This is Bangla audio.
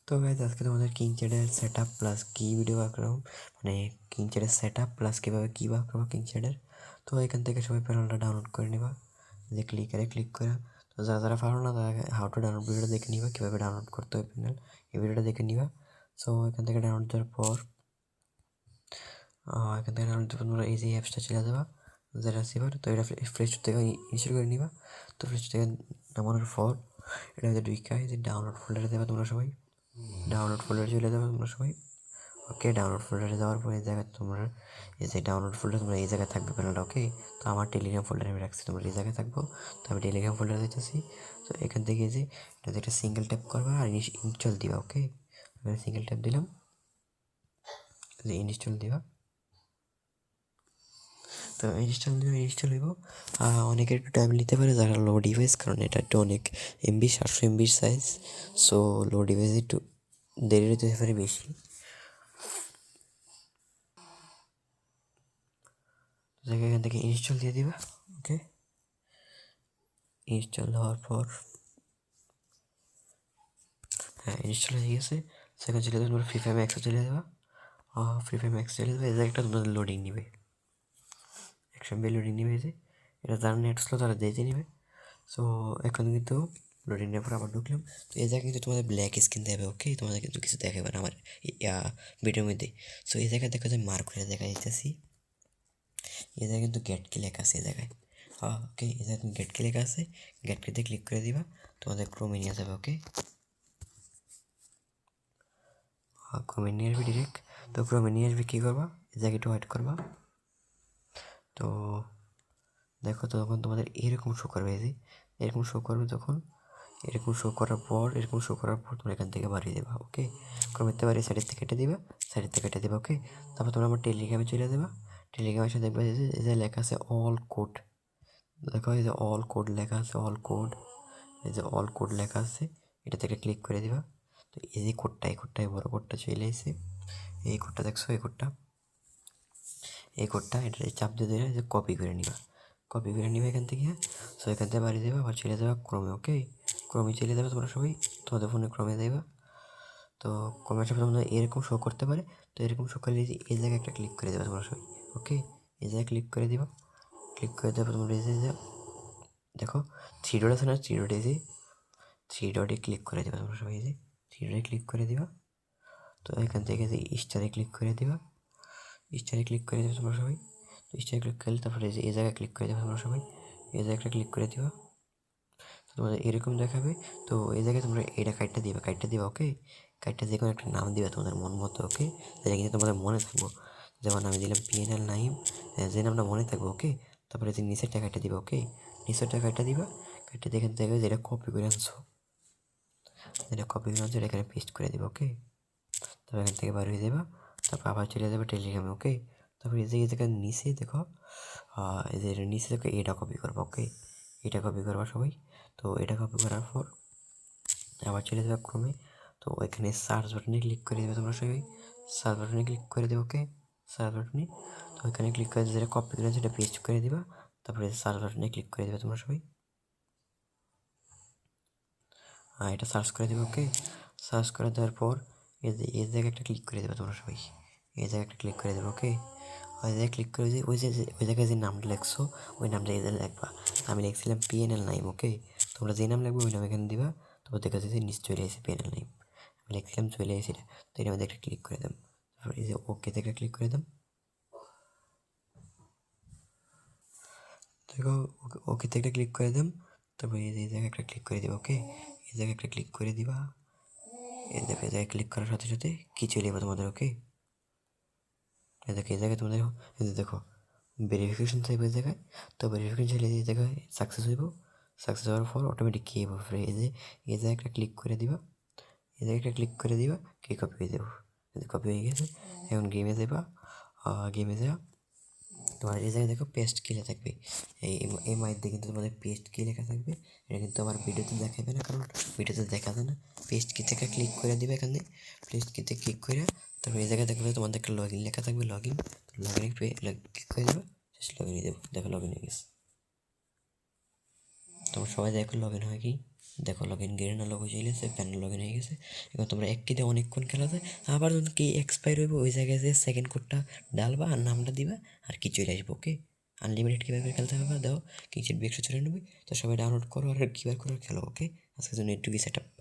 তো গাইজ আজকে তোমাদের কিংচ্যাটের সেট আপ প্লাস কি ভিডিও বানালাম, মানে কিংচ্যাটের সেট আপ প্লাস কীভাবে কী বানাবো কিংচ্যাটের। তো এখান থেকে সবাই প্যানেলটা ডাউনলোড করে নিবা, যে ক্লিক করে। তো যারা যারা পারো না তারা হাউ টু ডাউনলোড ভিডিওটা দেখে নিবা, কীভাবে ডাউনলোড করতে হবে প্যানেল, এই ভিডিওটা দেখে নিবা। সো এখান থেকে ডাউনলোড দেওয়ার পর তোমরা এই যে অ্যাপসটা চলে যাবা, যেটা সিভার। তো এটা প্লে স্টোর থেকে ইনস্টল করে নিবা। তো প্লে স্টোর থেকে নামানোর পর এটা হচ্ছে ঢুকায় যে ডাউনলোড ফোল্ডারে দেবা তোমরা সবাই। ডাউনলোড ফোল্ডারে চলে যাবে তোমরা সবাই। ওকে, ডাউনলোড ফোল্ডারে যাওয়ার পর এই জায়গায় তোমরা এই যে ডাউনলোড ফোল্ডার তোমরা এই জায়গায় থাকবে প্যানেলটা। ওকে, তো আমার টেলিগ্রাম ফোল্ডারে আমি রাখছি, তোমরা এই জায়গায় থাকবো। তো আমি টেলিগ্রাম ফোল্ডারে দিতেছি। তো এখান থেকে যে এটা একটা সিঙ্গেল ট্যাপ করবা আর ইনস্টল দিবা। ওকে, আমি সিঙ্গেল ট্যাপ দিলাম, ইনস্টল দিবা। তো ইনস্টল হইব। অনেকের একটু টাইম নিতে পারে যারা লো ডিভাইস, কারণ এটা একটু অনেক এমবি, 700 এমবির সাইজ। সো লো ডিভাইস একটু দেরি হতে পারে বেশি। এখান থেকে ইনস্টল দিয়ে দিবা। ওকে, ইনস্টল হওয়ার পর হ্যাঁ ইনস্টল হয়ে গেছে। সেখানে চলে যাবে, তোমরা ফ্রি ফায়ার ম্যাক্সে চলে যাবা। ফ্রি ফায়ার ম্যাক্স চলে যাবে, এই জায়গাটা তোমাদের লোডিং নিবে, 100 MB লোডিং নিবে। এই যে এটা যারা নেট স্লো তারা দিতে নিবে। সো এখন কিন্তু লোডিং নেওয়ার পর আবার ঢুকলাম। তো এই জায়গায় কিন্তু তোমাদের ব্ল্যাক স্ক্রিন দেবে। ওকে, তোমাদের কিন্তু কিছু দেখাবে না আমার ভিডিওর মধ্যে। সো এই জায়গায় দেখো যে মার্ক করে দেখা যাইতেছি, এই জায়গায় কিন্তু গেট কি লেখা আছে এই জায়গায়। ওকে, এই জায়গায় গেট কি লেখা আছে, গেট কিতে ক্লিক করে দিবা, তোমাদের ক্রোমে নিয়ে যাবে। ওকে, ক্রোমে নিয়ে আসবে ডিরেক্ট। তো ক্রোমে নিয়ে আসবে, কী করবা, এই জায়গায় একটু ওয়েট করবা। তো দেখো তখন তোমাদের এরকম শো করবে, এই যে এরকম শো করবে। তখন এরকম শো করার পর তোমরা এখান থেকে বাড়িয়ে দেবা। ওকে, ক্রমেতে বাড়িয়ে সাইডের থেকে কেটে দিবা, ওকে। তারপর তোমরা আমার টেলিগ্রামে চলে দেবা। টেলিগ্রামে এসে দেখবে যে লেখা আছে অল কোড। দেখো এই যে অল কোড লেখা আছে, অল কোড, এই যে অল কোড লেখা আছে, এটা থেকে ক্লিক করে দিবা। তো এই যে কোডটা, এই বড় কোডটা চলে এসে, এই কোডটা দেখছো, এই কোডটা এটা চাপ দিয়ে দিলে যে কপি করে নিবা, এখান থেকে। সো এখান থেকে বাড়ি দেবা, আবার চলে যাবা ক্রমে। ওকে, ক্রমে চলে যাবে তোমরা সবাই, তোমাদের ফোনে ক্রমে দেবা। তো ক্রমের সাথে তোমরা এরকম শো করতে পারে। তো এরকম শো করলে এই জায়গায় একটা ক্লিক করে দেবা তোমরা সবাই। ওকে, এই জায়গায় ক্লিক করে দিবা। ক্লিক করে দেওয়ার পর তোমরা এই যে দেখো থ্রি ডট আছে না, থ্রি ডটে ক্লিক করে দেবা তোমরা সবাই। এই যে থ্রি ডটে ক্লিক করে দিবা। তো এখান থেকে যে স্টারে ক্লিক করে দিবা, তোমরা সবাই। তো স্টারে ক্লিক করলে তারপরে এই জায়গায় ক্লিক করে দেবা তোমরা সবাই, এই জায়গাটা ক্লিক করে দিবা। তো তোমাদের এরকম দেখাবে। তো এই জায়গায় তোমরা এটা কাইটটা দিবা। ওকে, কাইটটা যে কোনো একটা নাম দিবা তোমাদের মন মতো। ওকে, যেটা কিন্তু তোমাদের মনে থাকবো। যেমন আমি দিলাম PNL নাইম, যে নামটা মনে থাকবে। ওকে, তারপরে যে নিচের টাকাটা দিবা। ওকে, নিচের টাকাটা দিবা, কাইটটা দেখে দেখবে যেটা কপি করে আনছো, এটা এখানে পেস্ট করে দিবা। ওকে, তারপর এখান থেকে বার হয়ে যাবা। তারপর আবার চলে যাবে টেলিগ্রামে। ওকে, তারপর এই জায়গায় নিচে দেখো, এই যে নিচে দেখো এটা কপি করবা। ওকে, এটা কপি করবা সবাই। তো এটা কপি করার পর আবার চলে যাবে ক্রমে। তো এখানে সার্চ বাটনে ক্লিক করে দেবে তোমরা সবাই, সার্চ বাটনে ক্লিক করে দেবে। ওকে, সার্চ বাটনে, তো এখানে ক্লিক করে যেটা কপি করে সেটা পেস্ট করে দিবা। তারপরে সার্চ বাটনে ক্লিক করে দেবে তোমরা সবাই। এটা সার্চ করে দেবে। ওকে, সার্চ করে দেওয়ার পর এই জায়গায় একটা ক্লিক করে দেবে তোমরা সবাই, এই জায়গায় একটা ক্লিক করে দেবে। ওকে, ওই জায়গায় ক্লিক করে দিয়ে ওই জায়গায় যে নামটা লেখছো ওই নামটা এই জায়গায় লিখবা। আমি লিখছিলাম PNL নাইম। ওকে, তোমরা যে নাম লিখবে ওই নাম এখানে দিবা। তারপর দেখা যাচ্ছে নিচে চলে এসে PNL নাইম, আমি লিখছিলাম চলে এসে এটা। তো এর মধ্যে একটা ক্লিক করে দাম, তারপর এই যে ওকে থেকে ক্লিক করে দাম। দেখো ওকে থেকে ক্লিক করে দাম। তারপর এই জায়গায় একটা ক্লিক করে দিবা। ওকে, এই জায়গায় একটা ক্লিক করে দিবা। এই দেখো এই জায়গায় ক্লিক করার সাথে সাথে কী চলে যাবে তোমাদের। ওকে, এই দেখো এই জায়গায় তোমাদের দেখো ভেরিফিকেশন চাইবে এই জায়গায়। তো ভেরিফিকেশন চাইলে এই জায়গায় সাকসেস হইব, সাকসেস হওয়ার পর অটোমেটিক কী হইব, এই যে এই জায়গায় একটা ক্লিক করে দিবা, এই জায়গায় একটা ক্লিক করে দিবা, কি কপি হয়ে যাবো। কপি হয়ে গেছে। এখন গেমে যাবা, গেমে যাওয়া তোমার এই জায়গায় দেখো পেস্ট কি লেখা থাকবে, এই মাইতে কিন্তু তোমাদের পেস্ট কি লেখা থাকবে। এটা কিন্তু আমার ভিডিওতে দেখাবে না, কারণ ভিডিওতে দেখা যায় না। পেস্ট কি থেকে ক্লিক করে দিবে, এখানে পেস্ট কিতে ক্লিক করে তারপর এই জায়গায় দেখবে তোমাদের একটা লগ ইন লেখা থাকবে, লগ ইন ক্লিক করে দেবে, জাস্ট লগ ইন দেবো। দেখো লগ ইন হয়ে গেছে। তোমার সবাই দেখো লগ ইন হয় কি। দেখো লগ ইন গেরিনা লগ হয়ে চলে গেছে, প্যানেল লগ ইন হয়ে গেছে। এবার তোমরা এক দিয়ে অনেকক্ষণ খেলা যায়। আবার যখন কি এক্সপায়ার হইব ওই জায়গায় যে সেকেন্ড কোডটা ডালবা আর নামটা দিবা আর কি চলে আসবো। ওকে, আনলিমিটেড কীভাবে খেলতে হবে দাও, কিচেন 194। তো সবাই ডাউনলোড করো আর কীভাবে করে খেলো। ওকে, আজকের জন্য একটুকুই সেট আপ।